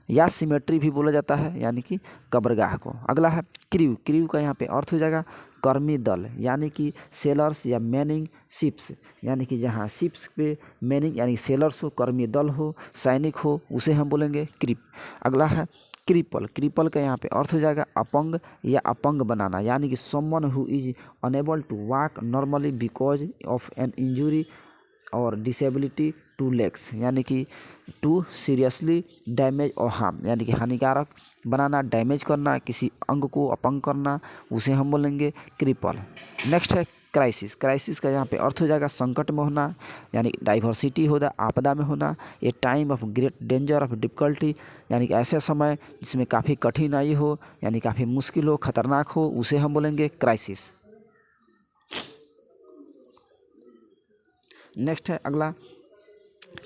A: या सिमेट्री भी बोला जाता है यानी कि कब्रगाह को। अगला है क्रू। क्रू का यहाँ पे अर्थ हो जाएगा कर्मी दल यानी कि सेलर्स या मैनिंग शिप्स, यानी कि जहाँ शिप्स पे मैनिंग यानी सेलर्स हो, कर्मी दल हो, सैनिक हो, उसे हम बोलेंगे क्रिप। अगला है क्रिपल। क्रिपल का यहाँ पे अर्थ हो जाएगा अपंग या अपंग बनाना, यानी कि someone who is unable to walk normally because of an injury और डिसेबिलिटी टू लेग्स, यानी कि टू सीरियसली डैमेज और हार्म, यानी कि हानिकारक बनाना, डैमेज करना, किसी अंग को अपंग करना, उसे हम बोलेंगे क्रिपल। नेक्स्ट है क्राइसिस। क्राइसिस का यहाँ पे अर्थ हो जाएगा संकट में होना, यानी डाइवर्सिटी होना, आपदा में होना, ए time of great danger of difficulty, यानी कि ऐसे समय जिसमें काफ़ी कठिनाई हो, यानी काफ़ी मुश्किल हो, खतरनाक हो, उसे हम बोलेंगे क्राइसिस। नेक्स्ट है अगला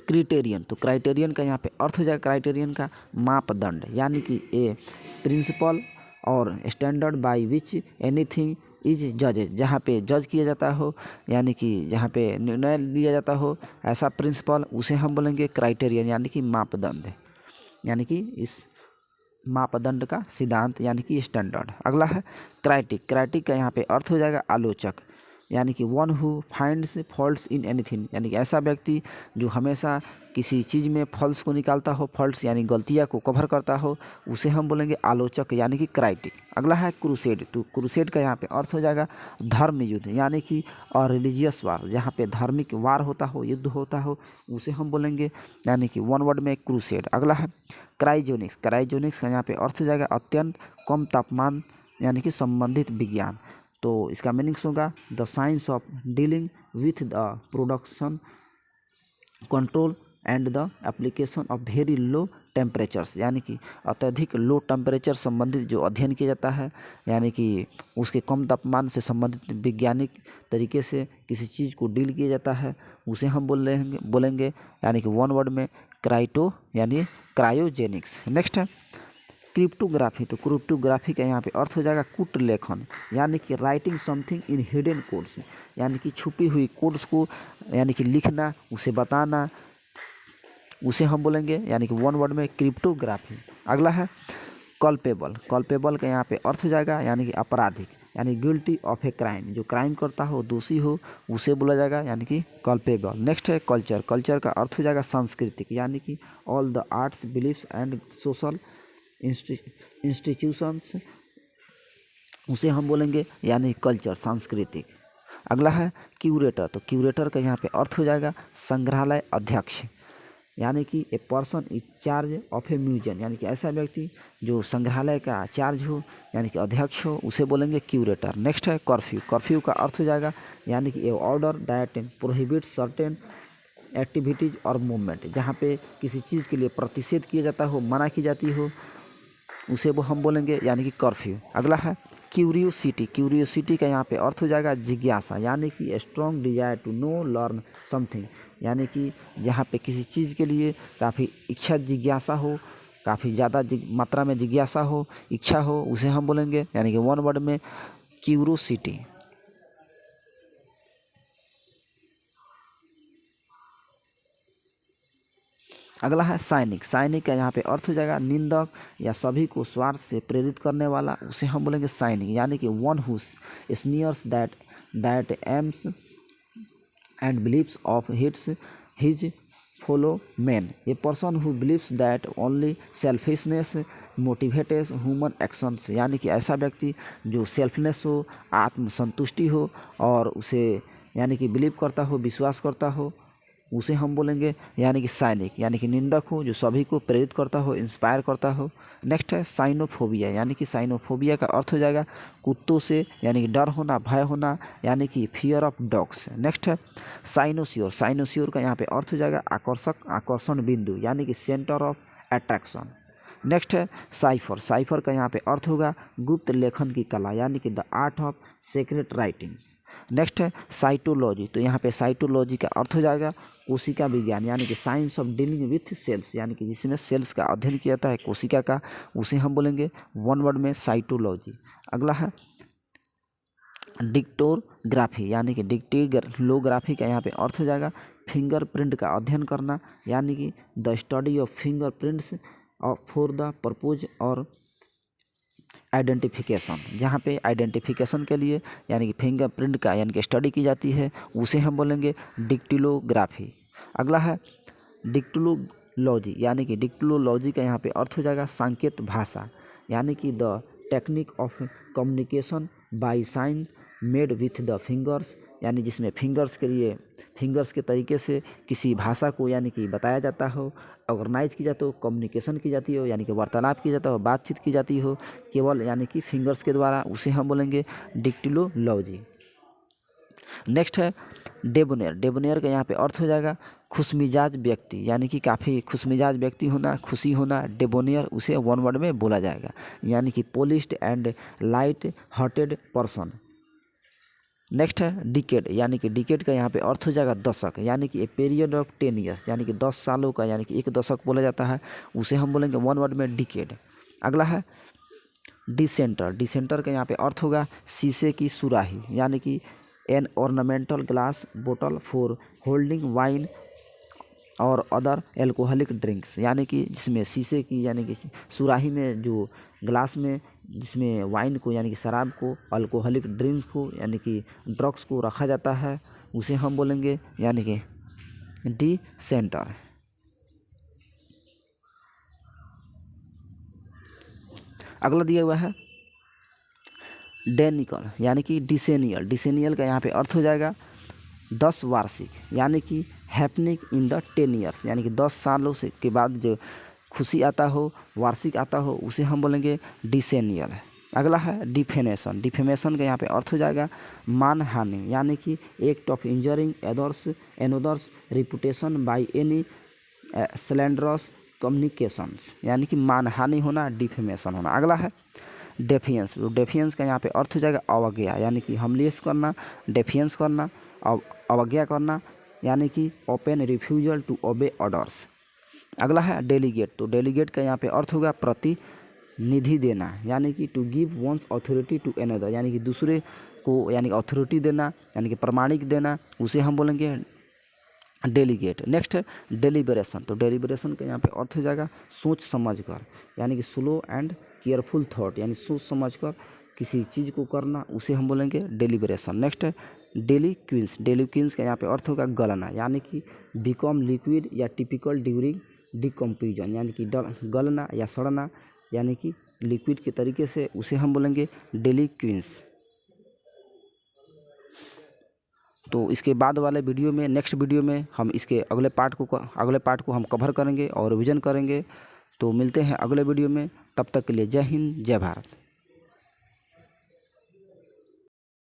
A: क्राइटेरियन। तो क्राइटेरियन का यहाँ पे अर्थ हो जाएगा क्राइटेरियन का मापदंड, यानी कि ए प्रिंसिपल और standard by which anything is जजेज, जहाँ पे जज किया जाता हो, यानी कि जहाँ पे निर्णय लिया जाता हो, ऐसा प्रिंसिपल, उसे हम बोलेंगे क्राइटेरियन यानी कि मापदंड, यानी कि इस मापदंड का सिद्धांत यानी कि स्टैंडर्ड। अगला है क्राइटिक। क्राइटिक का यहाँ पे अर्थ हो जाएगा आलोचक, यानी कि one who finds faults in anything, यानी कि ऐसा व्यक्ति जो हमेशा किसी चीज़ में फॉल्ट्स को निकालता हो, फॉल्ट्स यानी गलतियाँ को कवर करता हो, उसे हम बोलेंगे आलोचक यानी कि क्राइटिक। अगला है क्रूसेड। तो क्रूसेड का यहाँ पे अर्थ हो जाएगा धर्म युद्ध, यानी कि और रिलीजियस वार, जहाँ पे धार्मिक वार होता हो, युद्ध होता हो, उसे हम बोलेंगे यानी कि वन वर्ड में क्रूसेड। अगला है क्राइजोनिक्स। क्राइजोनिक्स का यहाँ पे अर्थ हो जाएगा अत्यंत कम तापमान यानी कि संबंधित विज्ञान। तो इसका मीनिंग्स होगा the science of dealing with the production control and the application of very low temperatures, यानी कि अत्यधिक लो टेम्परेचर संबंधित जो अध्ययन किया जाता है, यानी कि उसके कम तापमान से संबंधित वैज्ञानिक तरीके से किसी चीज़ को डील किया जाता है, उसे हम बोलेंगे यानी कि वन वर्ड में क्राइटो यानी क्रायोजेनिक्स। नेक्स्ट है क्रिप्टोग्राफी। तो क्रिप्टोग्राफी का यहाँ पे अर्थ हो जाएगा कूट लेखन, यानी कि writing something in hidden codes, यानी कि छुपी हुई कोड्स को यानी कि लिखना, उसे बताना, उसे हम बोलेंगे यानी कि वन वर्ड में क्रिप्टोग्राफी। अगला है कल्पेबल। कल्पेबल का यहाँ पे अर्थ हो जाएगा यानी कि आपराधिक, यानी गिल्टी ऑफ ए क्राइम, जो क्राइम करता हो, दोषी हो, उसे बोला जाएगा यानी कि कल्पेबल। नेक्स्ट है कल्चर। कल्चर का अर्थ हो जाएगा सांस्कृतिक, यानी कि all the arts beliefs and social institutions, उसे हम बोलेंगे यानी कल्चर सांस्कृतिक। अगला है क्यूरेटर। तो क्यूरेटर का यहाँ पे अर्थ हो जाएगा संग्रहालय अध्यक्ष, यानी कि a person is charge of A museum, यानी कि ऐसा व्यक्ति जो संग्रहालय का चार्ज हो यानी कि अध्यक्ष हो, उसे बोलेंगे क्यूरेटर। नेक्स्ट है कर्फ्यू। कर्फ्यू का अर्थ हो जाएगा यानी कि a order that prohibits certain activities और मूवमेंट, जहाँ पे किसी चीज़ के लिए प्रतिषेध किया जाता हो, मना की जाती हो, उसे वो हम बोलेंगे यानी कि कर्फ्यू। अगला है क्यूरियोसिटी। क्यूरियोसिटी का यहाँ पे अर्थ हो जाएगा जिज्ञासा, यानी कि strong desire to know learn something, यानी कि जहाँ पे किसी चीज़ के लिए काफ़ी इच्छा जिज्ञासा हो, काफ़ी ज़्यादा मात्रा में जिज्ञासा हो, इच्छा हो, उसे हम बोलेंगे यानी कि वन वर्ड में क्यूरियोसिटी। अगला है सैनिक। सैनिक का यहाँ पे अर्थ हो जाएगा निंदक या सभी को स्वार्थ से प्रेरित करने वाला, उसे हम बोलेंगे सैनिक, यानी कि one who sneers that aims and believes of his fellow man, a person who believes that only selfishness motivates human actions, यानी कि ऐसा व्यक्ति जो सेल्फनेस हो, आत्मसंतुष्टि हो, और उसे यानी कि बिलीव करता हो, विश्वास करता हो, उसे हम बोलेंगे यानी कि सैनिक, यानी कि निंदक हो जो सभी को प्रेरित करता हो, इंस्पायर करता हो। नेक्स्ट है साइनोफोबिया। यानी कि साइनोफोबिया का अर्थ हो जाएगा कुत्तों से यानी कि डर होना, भय होना, यानी कि फियर ऑफ डॉग्स। नेक्स्ट है साइनोसियोर। साइनोसियोर का यहाँ पे अर्थ हो जाएगा आकर्षक, आकर्षण बिंदु, यानी कि सेंटर ऑफ अट्रैक्शन। नेक्स्ट है साइफर। साइफर का यहाँ पे अर्थ होगा गुप्त लेखन की कला, यानी कि the art of secret writings. Next है साइटोलॉजी। तो यहाँ पे साइटोलॉजी का अर्थ हो जाएगा कोशिका विज्ञान, यानी कि science of dealing with cells, यानी कि जिसमें सेल्स का अध्ययन किया जाता है कोशिका का, उसे हम बोलेंगे वन वर्ड में साइटोलॉजी। अगला है डिक्टोग्राफी, यानी कि डिक्टिलोग्राफी का यहाँ पे अर्थ हो जाएगा फिंगरप्रिंट का अध्ययन करना, यानी कि the study of fingerprints for the purpose और आइडेंटिफिकेशन। जहाँ पे आइडेंटिफिकेशन के लिए यानी कि फिंगरप्रिंट का यानी कि स्टडी की जाती है, उसे हम बोलेंगे डिक्टिलोग्राफी। अगला है डिक्टिलोलॉजी, यानी कि डिक्टिलोलॉजी का यहाँ पे अर्थ हो जाएगा सांकेत भाषा, यानी कि the technique of communication by sine made with the fingers, यानी जिसमें फिंगर्स के तरीके से किसी भाषा को यानी कि बताया जाता हो, ऑर्गेनाइज की जाती हो, कम्युनिकेशन की जाती हो, यानी कि वार्तालाप की जाता हो, बातचीत की जाती हो केवल यानी कि फिंगर्स के द्वारा, उसे हम बोलेंगे डिक्टिलोलॉजी। नेक्स्ट है डेबोनेर। डेबोनेर का यहाँ पे अर्थ हो जाएगा खुशमिजाज व्यक्ति, यानी कि काफ़ी खुशमिजाज व्यक्ति होना, खुशी होना, डेबोनेर उसे वन वर्ड में बोला जाएगा, यानी कि polished and light hearted person. Next है डिकेड, यानी कि डिकेड का यहाँ पे अर्थ हो जाएगा दशक, यानी कि ए पीरियड ऑफ 10 ईयर्स, यानी कि 10 सालों का यानी कि एक दशक बोला जाता है, उसे हम बोलेंगे वन वर्ड में डिकेड। अगला है डिसेंटर। डिसेंटर का यहाँ पे अर्थ होगा शीशे की सुराही, यानी कि एन ऑर्नामेंटल ग्लास बोतल फॉर होल्डिंग वाइन और अदर एल्कोहलिक ड्रिंक्स, यानी कि जिसमें शीशे की यानी कि सुराही में जो ग्लास में जिसमें वाइन को यानी कि शराब को, अल्कोहलिक ड्रिंक्स को यानी कि ड्रग्स को रखा जाता है, उसे हम बोलेंगे यानी कि डिसेंटर। अगला दिया हुआ है डेनिकल, यानी कि डिसेनियल। डिसेनियल का यहाँ पे अर्थ हो जाएगा 10 वार्षिक, यानी कि हैपनिंग इन द 10 ईयर्स, यानी कि 10 सालों से के बाद जो खुशी आता हो, वार्षिक आता हो, उसे हम बोलेंगे डिसेनियल। अगला है डिफेमेशन। डिफेमेशन का यहाँ पे अर्थ हो जाएगा मानहानि, यानी कि act of injuring another's reputation by any slanderous communications, यानी कि मानहानि होना, डिफेमेशन होना। अगला है डेफियंस। तो डेफियंस का यहाँ पे अर्थ हो जाएगा अवज्ञा, यानी कि हमलेस करना, डेफियंस करना, अवज्ञा करना, यानी कि open refusal to obey orders. अगला है डेलीगेट। तो डेलीगेट का यहाँ पे अर्थ होगा प्रतिनिधि देना, यानी कि to give one's authority to another, यानी कि दूसरे को यानी कि अथॉरिटी देना, यानी कि प्रमाणिक देना, उसे हम बोलेंगे डेलीगेट। नेक्स्ट है डेलिबरेशन। तो डेलिबरेशन का यहाँ पे अर्थ हो जाएगा सोच समझ कर, यानी कि स्लो एंड केयरफुल थॉट, यानी सोच समझ कर किसी चीज़ को करना, उसे हम बोलेंगे डेलिबरेशन। नेक्स्ट है डेलिक्विंस। डेलिक्विंस का यहाँ पे अर्थ होगा गलना, यानी कि बिकम लिक्विड या टिपिकल ड्यूरिंग डिकम्पोजिशन, यानी कि गलना या सड़ना, यानी कि लिक्विड के तरीके से, उसे हम बोलेंगे डेलिक्विंस। तो इसके बाद वाले वीडियो में, नेक्स्ट वीडियो में हम इसके अगले पार्ट को हम कवर करेंगे और रिवीजन करेंगे। तो मिलते हैं अगले वीडियो में, तब तक के लिए जय हिंद जय भारत।